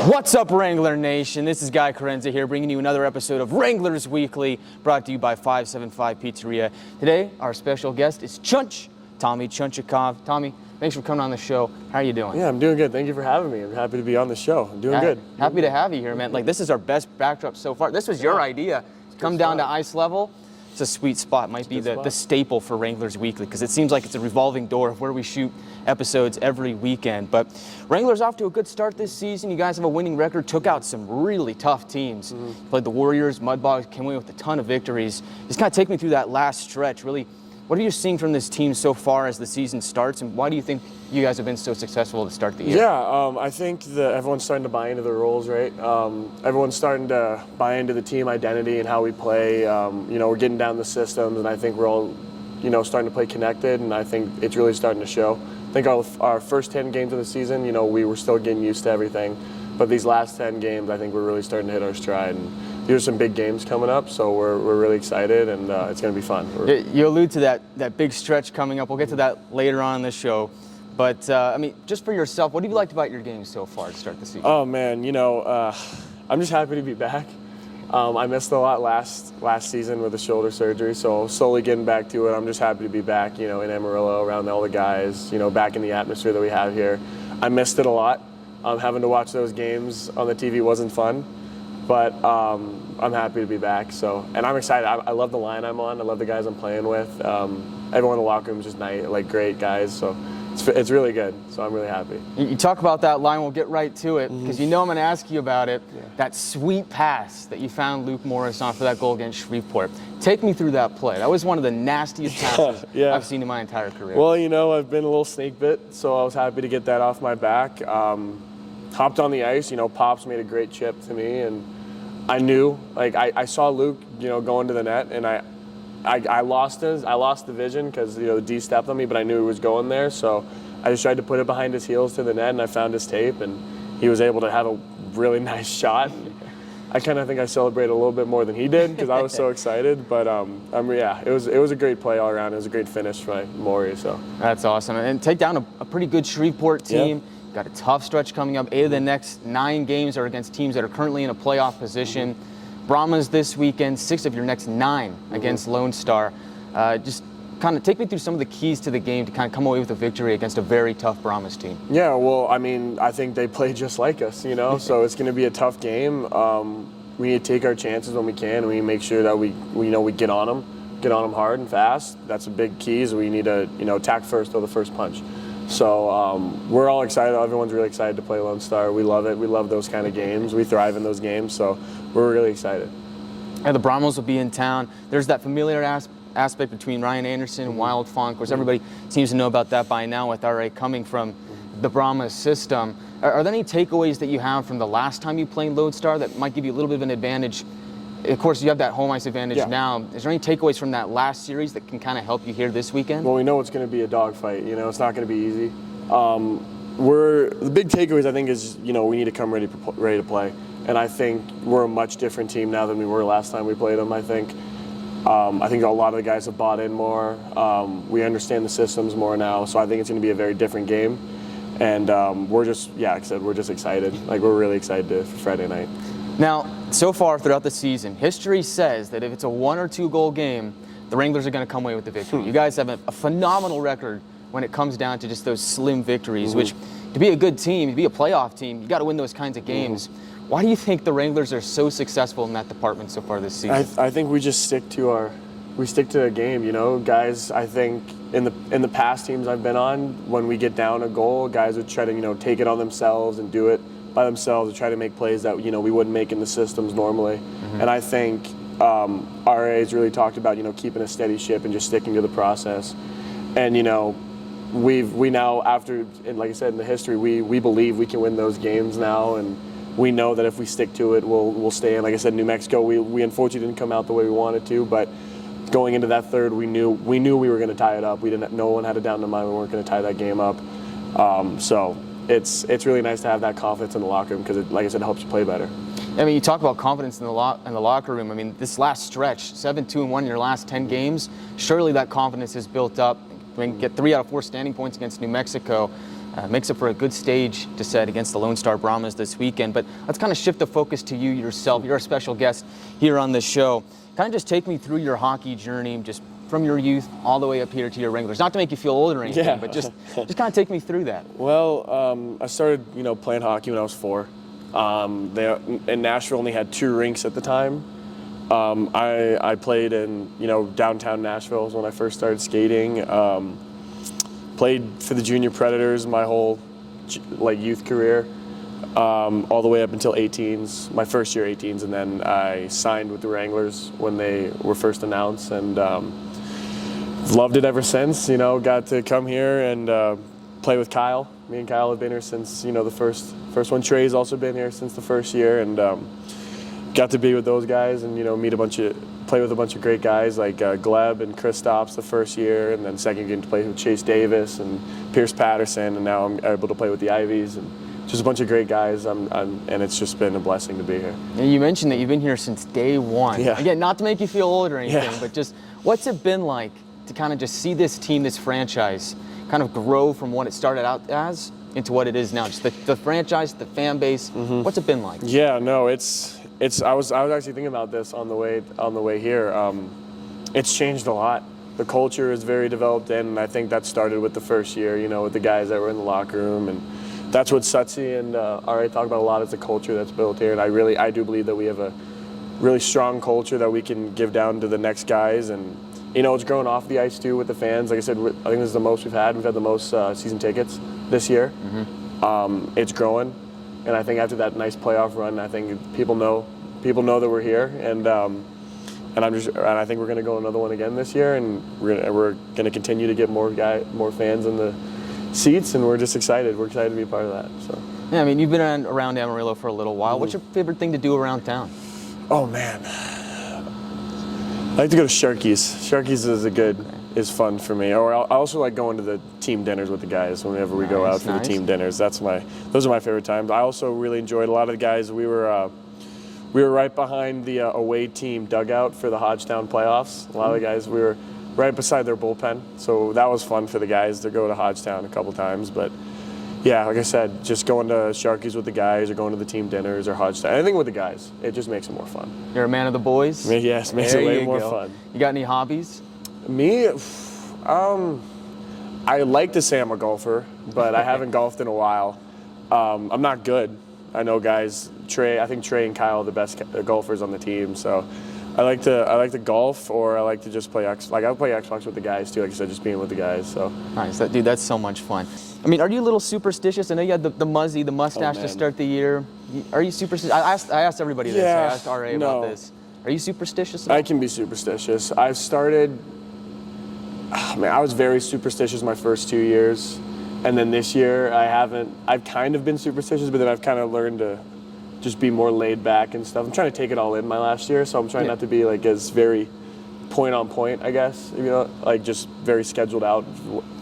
What's up, Wrangler Nation? This is Guy Chiarenza here, bringing you another episode of Wranglers Weekly, brought to you by 575 Pizzeria. Today, our special guest is Tommy Chunchukov. Tommy, thanks for coming on the show. How are you doing? Yeah, I'm doing good. Thank you for having me. I'm happy to be on the show. I'm doing good. Happy to have you here, man. Like, this is our best backdrop so far. This was your idea. Come down to ice level. It's a sweet spot. Might be the staple for Wranglers Weekly, because it seems like it's a revolving door of where we shoot episodes every weekend. But Wranglers off to a good start this season. You guys have a winning record, took out some really tough teams. Played the Warriors, Mudbogs, came away with a ton of victories. Just kind of take me through that last stretch. Really, what are you seeing from this team so far as the season starts, and why do you think you guys have been so successful to start the year? Yeah, I think that everyone's starting to buy into their roles, right? Everyone's starting to buy into the team identity and how we play. We're getting down the systems, and I think we're all, starting to play connected, and I think it's really starting to show. I think our first 10 games of the season, we were still getting used to everything, but these last 10 games, I think we're really starting to hit our stride. And these are some big games coming up, so we're really excited, and it's going to be fun. You allude to that big stretch coming up. We'll get to that later on in the show. But, just for yourself, what have you liked about your game so far to start the season? Oh, man, I'm just happy to be back. I missed a lot last season with the shoulder surgery, so slowly getting back to it. I'm just happy to be back, in Amarillo, around all the guys, back in the atmosphere that we have here. I missed it a lot. Having to watch those games on the TV wasn't fun, but I'm happy to be back. And I'm excited. I love the line I'm on. I love the guys I'm playing with. Everyone in the locker room is just nice, great guys. So it's really good. So I'm really happy. You talk about that line. We'll get right to it, because I'm going to ask you about it. Yeah. That sweet pass that you found Luke Morris on for that goal against Shreveport. Take me through that play. That was one of the nastiest passes I've seen in my entire career. Well, I've been a little snake bit, so I was happy to get that off my back. Hopped on the ice. Pops made a great chip to me, and I knew, I saw Luke, go into the net, and I lost the vision because, the D stepped on me, but I knew he was going there. So I just tried to put it behind his heels to the net, and I found his tape, and he was able to have a really nice shot. I kind of think I celebrated a little bit more than he did because I was so excited. But it was a great play all around. It was a great finish by Maury. So that's awesome, and take down a pretty good Shreveport team. Yep. Got a tough stretch coming up. 8 of the next 9 games are against teams that are currently in a playoff position. Brahmas this weekend, 6 of your next 9 against Lone Star. Just kind of take me through some of the keys to the game to kind of come away with a victory against a very tough Brahmas team. Yeah, well, I think they play just like us, so it's going to be a tough game. We need to take our chances when we can, and we need to make sure that we get on them hard and fast. That's a big key. Is we need to attack first, throw the first punch. So we're all excited. Everyone's really excited to play Lone Star. We love it. We love those kind of games. We thrive in those games. So we're really excited. And the Brahmas will be in town. There's that familiar aspect between Ryan Anderson and Wild Fawn. Of course, everybody seems to know about that by now with RA coming from the Brahmas system. Are there any takeaways that you have from the last time you played Lone Star that might give you a little bit of an advantage? Of course, you have that home ice advantage now. Is there any takeaways from that last series that can kind of help you here this weekend? Well, we know it's going to be a dogfight. It's not going to be easy. The big takeaways, I think, is we need to come ready to play. And I think we're a much different team now than we were last time we played them. I think a lot of the guys have bought in more. We understand the systems more now, so I think it's going to be a very different game. And we're just, like I said, we're just excited. We're really excited for Friday night. Now, so far throughout the season, history says that if it's a 1 or 2 goal game, the Wranglers are going to come away with the victory. You guys have a phenomenal record when it comes down to just those slim victories, which, to be a good team, to be a playoff team, you got to win those kinds of games. Why do you think the Wranglers are so successful in that department so far this season? I think we just stick to the game. Guys, I think in the past teams I've been on, when we get down a goal, guys would try to take it on themselves and do it by themselves to try to make plays that we wouldn't make in the systems normally. And I think RA's really talked about keeping a steady ship and just sticking to the process. And we now, after, and like I said, in the history, we believe we can win those games now, and we know that if we stick to it, we'll stay in. Like I said, New Mexico, we unfortunately didn't come out the way we wanted to, but going into that third, we knew we were going to tie it up. No one had it down in the mind we weren't going to tie that game up. So it's really nice to have that confidence in the locker room because, like I said, it helps you play better. You talk about confidence in the locker room. This last stretch, 7-2-1 in your last 10 games, surely that confidence is built up. Get 3 out of 4 standing points against New Mexico. Makes it for a good stage to set against the Lone Star Brahmas this weekend. But let's kind of shift the focus to you yourself. You're a special guest here on this show. Kind of just take me through your hockey journey, just from your youth all the way up here to your Wranglers. Not to make you feel old or anything, but just kind of take me through that. Well, I started, playing hockey when I was 4. They in Nashville only had 2 rinks at the time. I played in, downtown Nashville was when I first started skating. Played for the Junior Predators my whole youth career, all the way up until 18s, my first year 18s, and then I signed with the Wranglers when they were first announced, and loved it ever since. Got to come here and play with Kyle. Me and Kyle have been here since the first one. Trey's also been here since the first year, and got to be with those guys and play with a bunch of great guys like Gleb and Kristaps the first year, and then second getting to play with Chase Davis and Pierce Patterson, and now I'm able to play with the Ivies and just a bunch of great guys. And it's just been a blessing to be here. And you mentioned that you've been here since day one. Yeah. Again, not to make you feel old or anything, but just what's it been like to kind of just see this team, this franchise, kind of grow from what it started out as into what it is now? Just the franchise, the fan base. What's it been like? Yeah, no, I was actually thinking about this on the way here. It's changed a lot. The culture is very developed in, and I think that started with the first year, with the guys that were in the locker room, and that's what Sutsi and Ari talk about a lot, is the culture that's built here. And I do believe that we have a really strong culture that we can give down to the next guys, and it's growing off the ice too with the fans. Like I said, I think this is the most we've had. We've had the most season tickets this year. It's growing. And I think after that nice playoff run, I think people know that we're here, and I think we're going to go another one again this year, and we're going to continue to get more fans in the seats, and we're just excited. We're excited to be a part of that. So. Yeah, I mean, you've been around Amarillo for a little while. What's your favorite thing to do around town? Oh man, I like to go to Sharky's. Sharky's is fun for me. Or I also like going to the team dinners with the guys whenever we go out for the team dinners. Those are my favorite times. I also really enjoyed a lot of the guys. We were right behind the away team dugout for the Hodgetown playoffs. A lot of the guys, we were right beside their bullpen. So that was fun for the guys to go to Hodgetown a couple times. But yeah, like I said, just going to Sharky's with the guys or going to the team dinners or Hodgetown, anything with the guys, it just makes it more fun. You're a man of the boys? Yes, makes it way more fun. You got any hobbies? Me, I like to say I'm a golfer, but I haven't golfed in a while. I'm not good. I know guys. I think Trey and Kyle are the best golfers on the team. So I like to golf, or I like to just play I play Xbox with the guys too. Like I said, just being with the guys. So nice, dude. That's so much fun. I mean, are you a little superstitious? I know you had the mustache to start the year. Are you superstitious? I asked everybody this. I asked RA about this. Are you superstitious? I can be superstitious. I was very superstitious my first 2 years, and then this year I've kind of been superstitious, but then I've kind of learned to just be more laid back and stuff. I'm trying to take it all in my last year, so I'm trying not to be as very point on point, I guess, just very scheduled out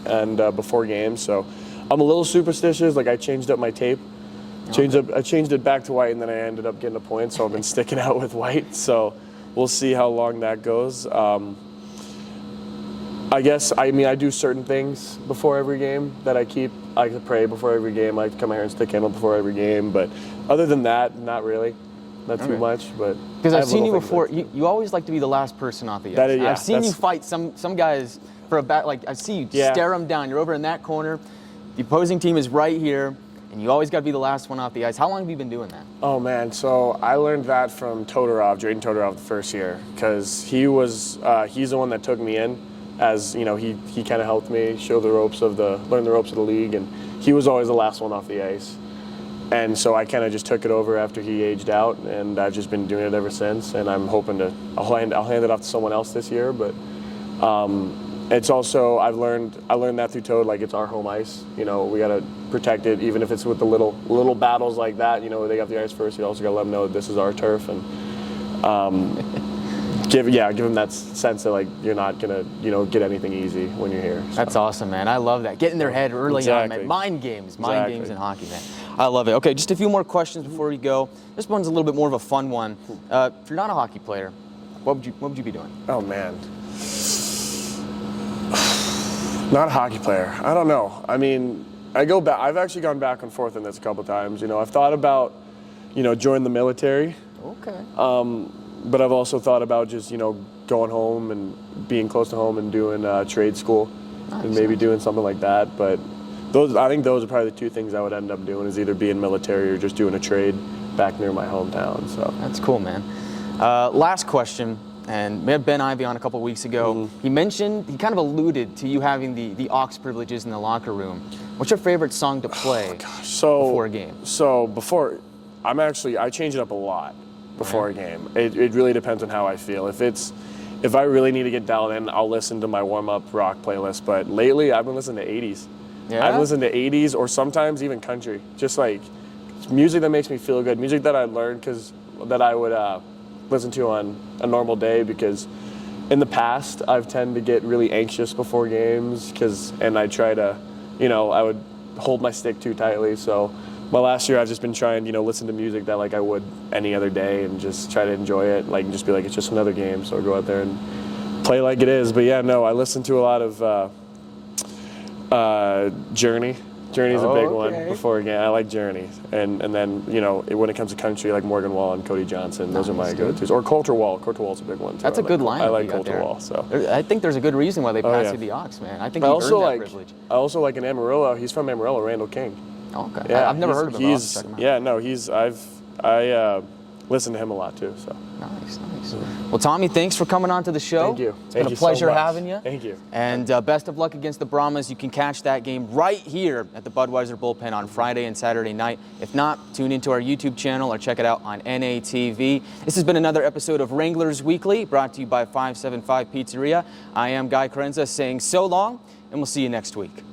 and before games. So I'm a little superstitious. I changed up my tape. I changed it back to white, and then I ended up getting a point, so I've been sticking out with white. So we'll see how long that goes. I do certain things before every game that I keep. I like to pray before every game. I like to come out here and stick candle before every game. But other than that, not really. Not too much. But because I've seen you before, you always like to be the last person off the ice. I've seen you fight some guys for a bat. I see you stare them down. You're over in that corner. The opposing team is right here, and you always got to be the last one off the ice. How long have you been doing that? Oh man, so I learned that from Drayton Todorov the first year, because he's the one that took me in. As he kind of helped me learn the ropes of the league, and he was always the last one off the ice. And so I kind of just took it over after he aged out, and I've just been doing it ever since. And I'm hoping I'll hand it off to someone else this year. But it's also I learned that through Toad, it's our home ice. We got to protect it, even if it's with the little battles like that. They got the ice first. You also got to let them know that this is our turf, and. Give them that sense that you're not gonna get anything easy when you're here. So. That's awesome, man. I love that. Get in their head early on, man. Mind games in hockey, man. I love it. Okay, just a few more questions before we go. This one's a little bit more of a fun one. If you're not a hockey player, what would you be doing? Oh man, not a hockey player. I don't know. I mean, I go back. I've actually gone back and forth in this a couple times. You know, I've thought about, you know, joining the military. Okay. But I've also thought about just, you know, going home and being close to home and doing trade school, and maybe doing something like that. But I think those are probably the two things I would end up doing, is either being military or just doing a trade back near my hometown. So that's cool, man. Last question, and we had Ben Ivey on a couple weeks ago. He kind of alluded to you having the aux privileges in the locker room. What's your favorite song to play before a game? So I change it up a lot before a game. It really depends on how I feel. If I really need to get dialed in, I'll listen to my warm-up rock playlist. But lately, I've been listening to 80s. Yeah? I've listened to 80s or sometimes even country. Just like music that makes me feel good. Music that I learned that I would listen to on a normal day, because in the past, I've tended to get really anxious before games and I try to, you know, I would hold my stick too tightly. So my last year, I've just been trying, you know, listen to music that like I would any other day and just try to enjoy it, like, and just be like, it's just another game, so go out there and play like it is. But yeah, no, I listen to a lot of Journey. Journey's a big one before a game. I like Journey. And then, you know, when it comes to country, like Morgan Wallen, Cody Johnson, those are my go-tos. Or Coulter Wall. Coulter Wall's a big one too. That's a good line. I like Coulter Wall. So I think there's a good reason why they passed you the aux, man. I think you earned that privilege. I also like in Amarillo. He's from Amarillo, Randall King. Okay. Yeah, I've never heard of him. Yeah, no, I listen to him a lot too. So nice. Well, Tommy, thanks for coming on to the show. Thank you. It's been a pleasure having you. Thank you. And best of luck against the Brahmas. You can catch that game right here at the Budweiser Bullpen on Friday and Saturday night. If not, tune into our YouTube channel or check it out on NATV. This has been another episode of Wranglers Weekly, brought to you by 575 Pizzeria. I am Guy Chiarenza saying so long, and we'll see you next week.